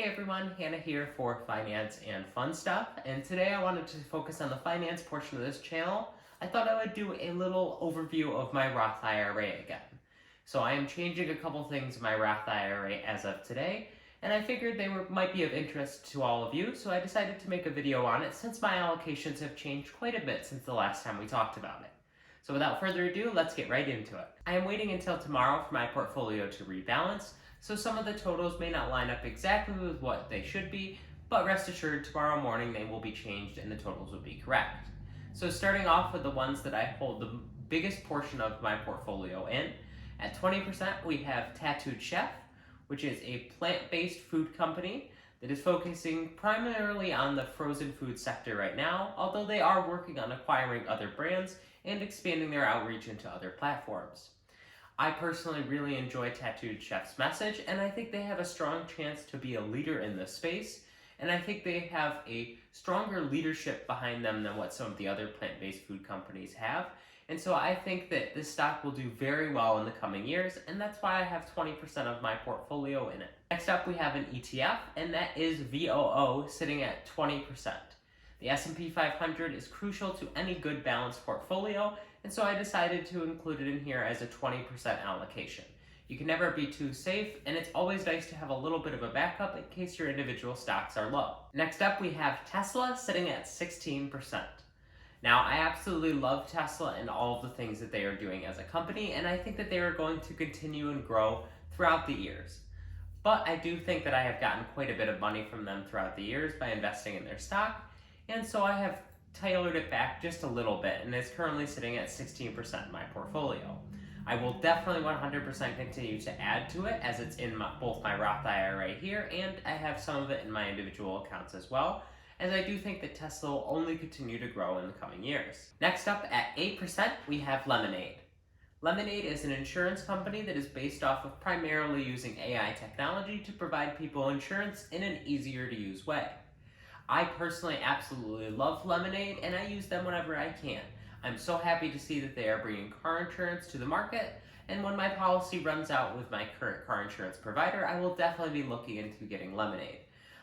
Hey everyone, Hannah here for Finance and Fun Stuff, and today I wanted to focus on the finance portion of this channel. I thought I would do a little overview of my Roth IRA again. So I am changing a couple things in my Roth IRA as of today, and I figured might be of interest to all of you, so I decided to make a video on it since my allocations have changed quite a bit since the last time we talked about it. So without further ado, let's get right into it. I am waiting until tomorrow for my portfolio to rebalance, so some of the totals may not line up exactly with what they should be, but rest assured tomorrow morning they will be changed and the totals will be correct. So starting off with the ones that I hold the biggest portion of my portfolio in, at 20% we have Tattooed Chef, which is a plant-based food company that is focusing primarily on the frozen food sector right now, although they are working on acquiring other brands and expanding their outreach into other platforms. I personally really enjoy Tattooed Chef's message, and I think they have a strong chance to be a leader in this space, and I think they have a stronger leadership behind them than what some of the other plant-based food companies have, and so I think that this stock will do very well in the coming years, and that's why I have 20% of my portfolio in it. Next up we have an ETF, and that is VOO, sitting at 20%. The S&P 500 is crucial to any good balanced portfolio, and so I decided to include it in here as a 20% allocation. You can never be too safe, and it's always nice to have a little bit of a backup in case your individual stocks are low. Next up, we have Tesla sitting at 16%. Now, I absolutely love Tesla and all of the things that they are doing as a company, and I think that they are going to continue and grow throughout the years. But I do think that I have gotten quite a bit of money from them throughout the years by investing in their stock, and so I have tailored it back just a little bit, and it's currently sitting at 16% in my portfolio. I will definitely 100% continue to add to it, as it's in both my Roth IRA here, and I have some of it in my individual accounts as well, as I do think that Tesla will only continue to grow in the coming years. Next up, at 8%, we have Lemonade. Lemonade is an insurance company that is based off of primarily using AI technology to provide people insurance in an easier to use way. I personally absolutely love Lemonade, and I use them whenever I can. I'm so happy to see that they are bringing car insurance to the market, and when my policy runs out with my current car insurance provider, I will definitely be looking into getting Lemonade.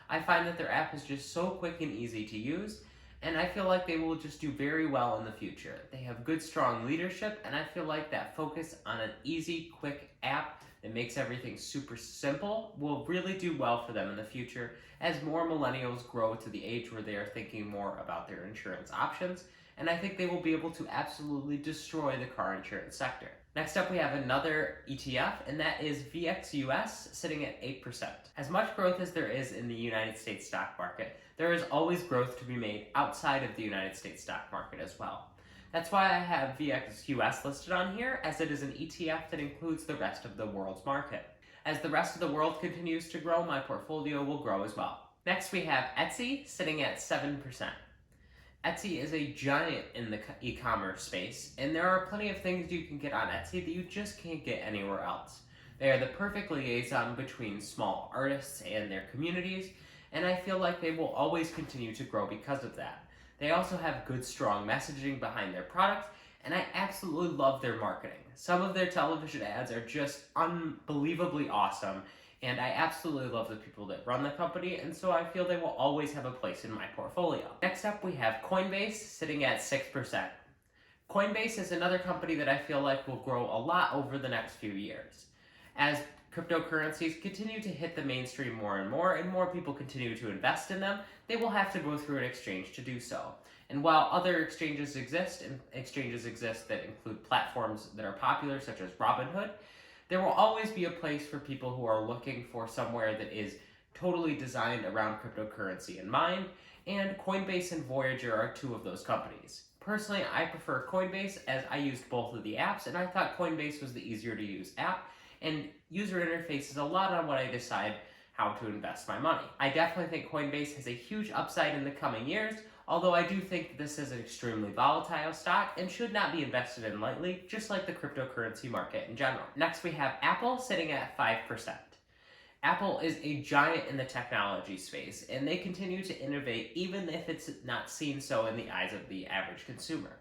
I find that their app is just so quick and easy to use, and I feel like they will just do very well in the future. They have good, strong leadership, and I feel like that focus on an easy, quick app that makes everything super simple will really do well for them in the future as more millennials grow to the age where they are thinking more about their insurance options, and I think they will be able to absolutely destroy the car insurance sector. Next up we have another ETF, and that is VXUS, sitting at 8%. As much growth as there is in the United States stock market, there is always growth to be made outside of the United States stock market as well. That's why I have VXUS listed on here, as it is an ETF that includes the rest of the world's market. As the rest of the world continues to grow, my portfolio will grow as well. Next we have Etsy, sitting at 7%. Etsy is a giant in the e-commerce space, and there are plenty of things you can get on Etsy that you just can't get anywhere else. They are the perfect liaison between small artists and their communities, and I feel like they will always continue to grow because of that. They also have good, strong messaging behind their products, and I absolutely love their marketing. Some of their television ads are just unbelievably awesome, and I absolutely love the people that run the company, and so I feel they will always have a place in my portfolio. Next up, we have Coinbase, sitting at 6%. Coinbase is another company that I feel like will grow a lot over the next few years. As cryptocurrencies continue to hit the mainstream more and more people continue to invest in them, they will have to go through an exchange to do so. And while other exchanges exist, that include platforms that are popular, such as Robinhood, there will always be a place for people who are looking for somewhere that is totally designed around cryptocurrency in mind, and Coinbase and Voyager are two of those companies. Personally, I prefer Coinbase, as I used both of the apps, and I thought Coinbase was the easier to use app, and user interface is a lot on what I decide how to invest my money. I definitely think Coinbase has a huge upside in the coming years, although I do think this is an extremely volatile stock and should not be invested in lightly, just like the cryptocurrency market in general. Next we have Apple, sitting at 5%. Apple is a giant in the technology space, and they continue to innovate even if it's not seen so in the eyes of the average consumer.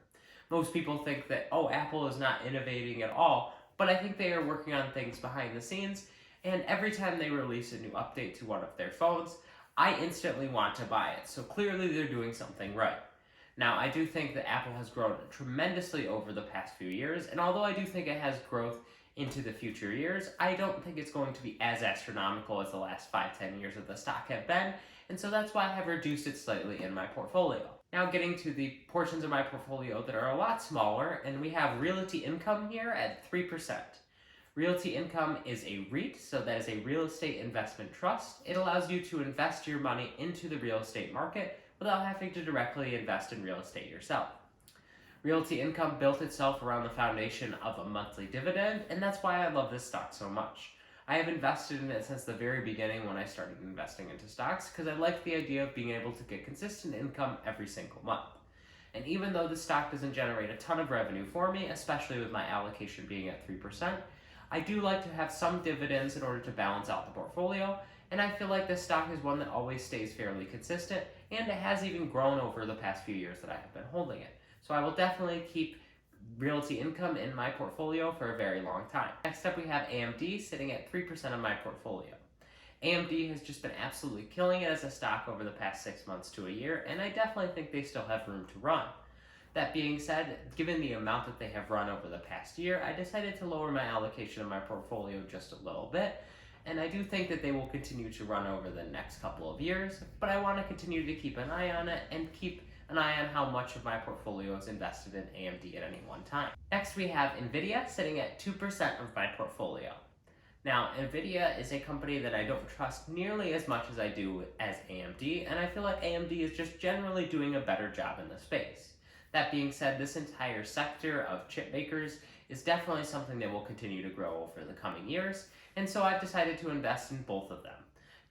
Most people think that, oh, Apple is not innovating at all, but I think they are working on things behind the scenes, And every time they release a new update to one of their phones, I instantly want to buy it. So clearly they're doing something right. Now, I do think that Apple has grown tremendously over the past few years, and although I do think it has growth into the future years, I don't think it's going to be as astronomical as the last 5-10 years of the stock have been, and so that's why I have reduced it slightly in my portfolio. Now getting to the portions of my portfolio that are a lot smaller, and we have Realty Income here at 3%. Realty Income is a REIT, so that is a real estate investment trust. It allows you to invest your money into the real estate market without having to directly invest in real estate yourself. Realty Income built itself around the foundation of a monthly dividend, and that's why I love this stock so much. I have invested in it since the very beginning when I started investing into stocks because I like the idea of being able to get consistent income every single month. And even though the stock doesn't generate a ton of revenue for me, especially with my allocation being at 3%, I do like to have some dividends in order to balance out the portfolio, and I feel like this stock is one that always stays fairly consistent, and it has even grown over the past few years that I have been holding it. So I will definitely keep Realty Income in my portfolio for a very long time. Next up we have AMD sitting at 3% of my portfolio. AMD has just been absolutely killing it as a stock over the past 6 months to a year, and I definitely think they still have room to run. That being said, given the amount that they have run over the past year, I decided to lower my allocation of my portfolio just a little bit, and I do think that they will continue to run over the next couple of years, but I want to continue to keep an eye on it and keep an eye on how much of my portfolio is invested in AMD at any one time. Next we have NVDA sitting at 2% of my portfolio. Now, NVIDIA is a company that I don't trust nearly as much as I do as AMD, and I feel like AMD is just generally doing a better job in the space. That being said, this entire sector of chip makers is definitely something that will continue to grow over the coming years, and so I've decided to invest in both of them.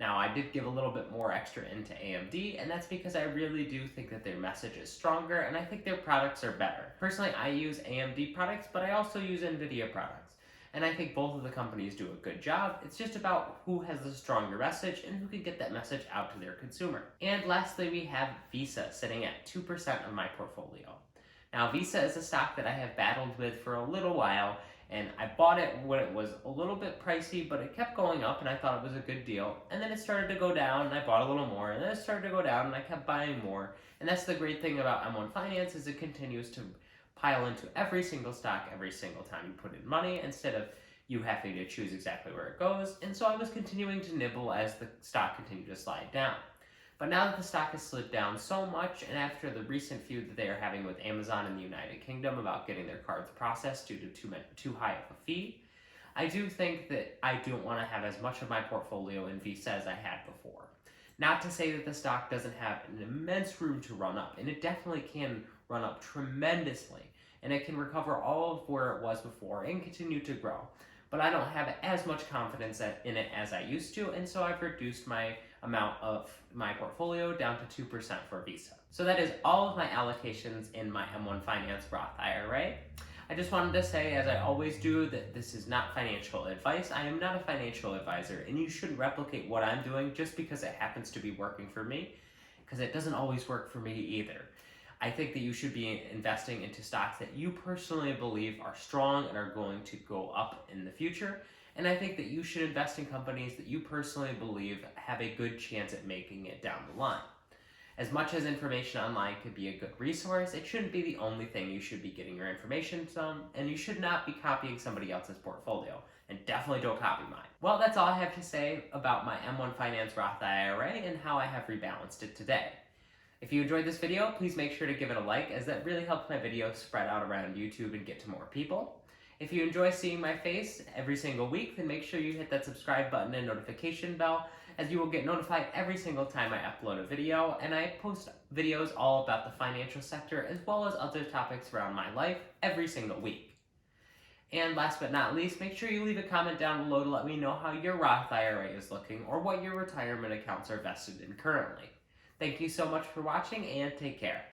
Now, I did give a little bit more extra into AMD, and that's because I really do think that their message is stronger, and I think their products are better. Personally, I use AMD products, but I also use NVIDIA products. And I think both of the companies do a good job. It's just about who has the stronger message and who can get that message out to their consumer. And lastly, we have Visa sitting at 2% of my portfolio. Now, Visa is a stock that I have battled with for a little while, and I bought it when it was a little bit pricey, but it kept going up and I thought it was a good deal. And then it started to go down and I bought a little more, and then it started to go down and I kept buying more. And that's the great thing about M1 Finance, is it continues to pile into every single stock every single time you put in money, instead of you having to choose exactly where it goes. And so I was continuing to nibble as the stock continued to slide down. But now that the stock has slid down so much, and after the recent feud that they are having with Amazon in the United Kingdom about getting their cards processed due to too high of a fee, I do think that I don't want to have as much of my portfolio in Visa as I had before. Not to say that the stock doesn't have an immense room to run up, and it definitely can run up tremendously, and it can recover all of where it was before and continue to grow. But I don't have as much confidence in it as I used to, and so I've reduced my amount of my portfolio down to 2% for Visa. So that is all of my allocations in my M1 Finance Roth IRA. I just wanted to say, as I always do, that this is not financial advice. I am not a financial advisor, and you shouldn't replicate what I'm doing just because it happens to be working for me, because it doesn't always work for me either. I think that you should be investing into stocks that you personally believe are strong and are going to go up in the future. And I think that you should invest in companies that you personally believe have a good chance at making it down the line. As much as information online could be a good resource, it shouldn't be the only thing you should be getting your information from, and you should not be copying somebody else's portfolio. And definitely don't copy mine. Well, that's all I have to say about my M1 Finance Roth IRA and how I have rebalanced it today. If you enjoyed this video, please make sure to give it a like, as that really helps my videos spread out around YouTube and get to more people. If you enjoy seeing my face every single week, then make sure you hit that subscribe button and notification bell, as you will get notified every single time I upload a video, and I post videos all about the financial sector as well as other topics around my life every single week. And last but not least, make sure you leave a comment down below to let me know how your Roth IRA is looking or what your retirement accounts are vested in currently. Thank you so much for watching, and take care.